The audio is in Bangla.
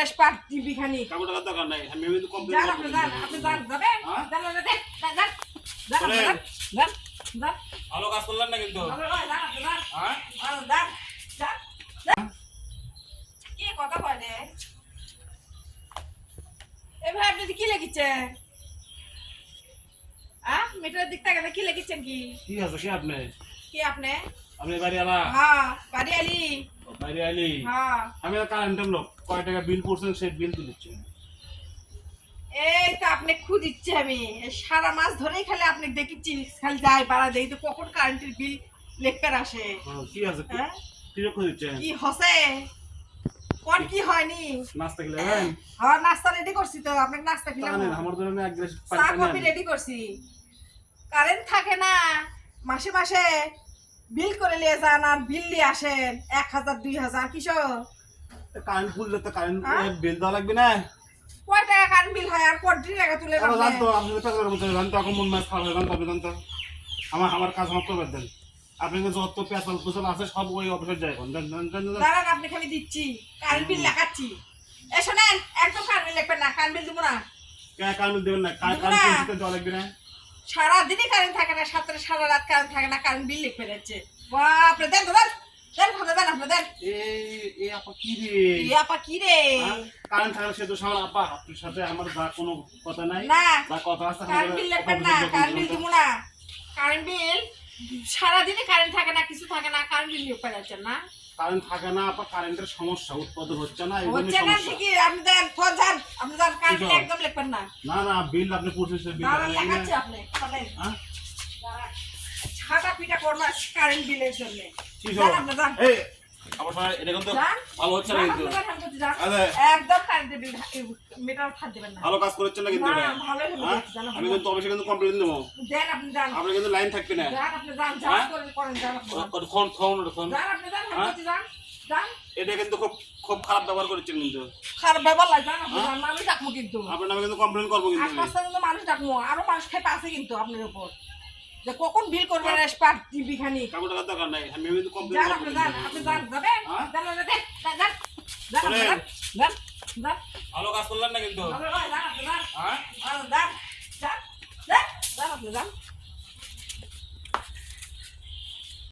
বেশ পার টিভি খানি কাগজ টাকার দরকার নাই আমি তো কমপ্লিট যান আপনি যান যাবেন যান যান ভালো কাজ করলেন না কিন্তু হ্যাঁ কি কথা বলে এই ভাই আপনি কি লিখেছেন মিটারের দিক থেকে কি লিখেছেন কি কি আছে কি আপনি আপনি বাড়ি আলা হ্যাঁ বাড়ি আলি হ্যাঁ আমি কারেন্টের লোক কয় টাকা বিল পড়ছেন সেই বিল তুলেছেন এই তো আপনি খুঁজিচ্ছে আমি সারা মাস ধরেই খালি আপনি দেখেছি খালি যাই পাড়া দেখি তো কখন কারেন্টের বিল লেখবার আসে কি আছে কি খুঁজছেন কি হসে কোন কি হয়নি নাস্তা খেলেন হ্যাঁ নাস্তা রেডি করছি তো আপনাকে নাস্তা খেলাম আমার জন্য এক গ্লাস চা কফি রেডি করছি কারেন্ট থাকে না মাসে মাসে বিল করে নিয়ে যান আর বিল নিয়ে আসেন 1000 2000 কিসব কারেন্ট ফুললে তো কারেন্ট বিল দেওয়া লাগবে না কয় টাকা কারেন্ট বিল হয় আর কোটি টাকা তুলে জানতো আপনি টাকা বলতে জানতো এখন মন মাছ খাওয়া জানতো আপনি জানতো আমার কাজ আমার করবে দেন আপনি যত পেছাল পেছাল আছে সব ওই অফিসে যায় দাঁড়ান আপনি খালি দিচ্ছি কারেন্ট বিল লেখাচ্ছি এ শোনেন একদম কারেন্ট বিল লিখবেন না কারেন্ট বিল দেবো না কারেন্ট বিল দেবেন না কারেন্ট দেওয়া লাগবে না সারাদিনই কারেন্ট থাকে না সারা রাত কারেন্ট থাকে না কারেন্ট বিল লিখে যাচ্ছে বাপরে দেন দেন আপনি দেন এই আপা কি রে কারেন্ট থাকলে সে তো সামনে আপা আপনার সাথে আমার যা কোনো কথা নাই না যা কথা আছে কারেন্ট বিল লিখবেন না কারেন্ট বিল দেবো না কারেন্ট বিল সারাদিনই কারেন্ট থাকে না কিছু থাকে না কারেন্ট বিল লিখে যাচ্ছে না কারেন্ট থাকে না আপা কারেন্টের সমস্যা উৎপাদন হচ্ছে না হচ্ছে না ঠিকই আপনি দেন ফোন যান আপনি যান কারেন্ট বিল একদম লিখবেন না না বিল আপনি পড়ছেন বিল লেখাচ্ছি আপনি পাবেন ছাটা পিটা করবো কারেন্ট বিলের জন্য আপনি যান এই আমার সময় এটা কিন্তু ভালো হচ্ছে না কিন্তু একদম কারেন্ট বিল মিটার খাদ দিবেন না ভালো কাজ করছেন না কিন্তু এটা ভালো আমি কিন্তু অবশ্যই কিন্তু কমপ্লেইন দেব দেন আপনি যান আপনি কিন্তু লাইন থাকবে না যান আপনি যান যান করেন যান আপনি যান এটা কিন্তু খুব খারাপ ব্যবহার করেছেন কিন্তু খারাপ ব্যবহার লাগে জান আপনি যান মানুষ ডাকবো কিন্তু আপনার নামে কিন্তু কমপ্লেইন করব কিন্তু আশপাশে কিন্তু মানুষ ডাকবো আরো মানুষ খেপে আছে কিন্তু আপনার উপর যে কখন বিল করবেন স্পার্ট টিভি খানি কাগজ টাকার দরকার নাই আমি কিন্তু কমপ্লেইন যান আপনি যান যাবেন যান ভালো কাজ করলেন না কিন্তু যান হ্যাঁ আপনি যান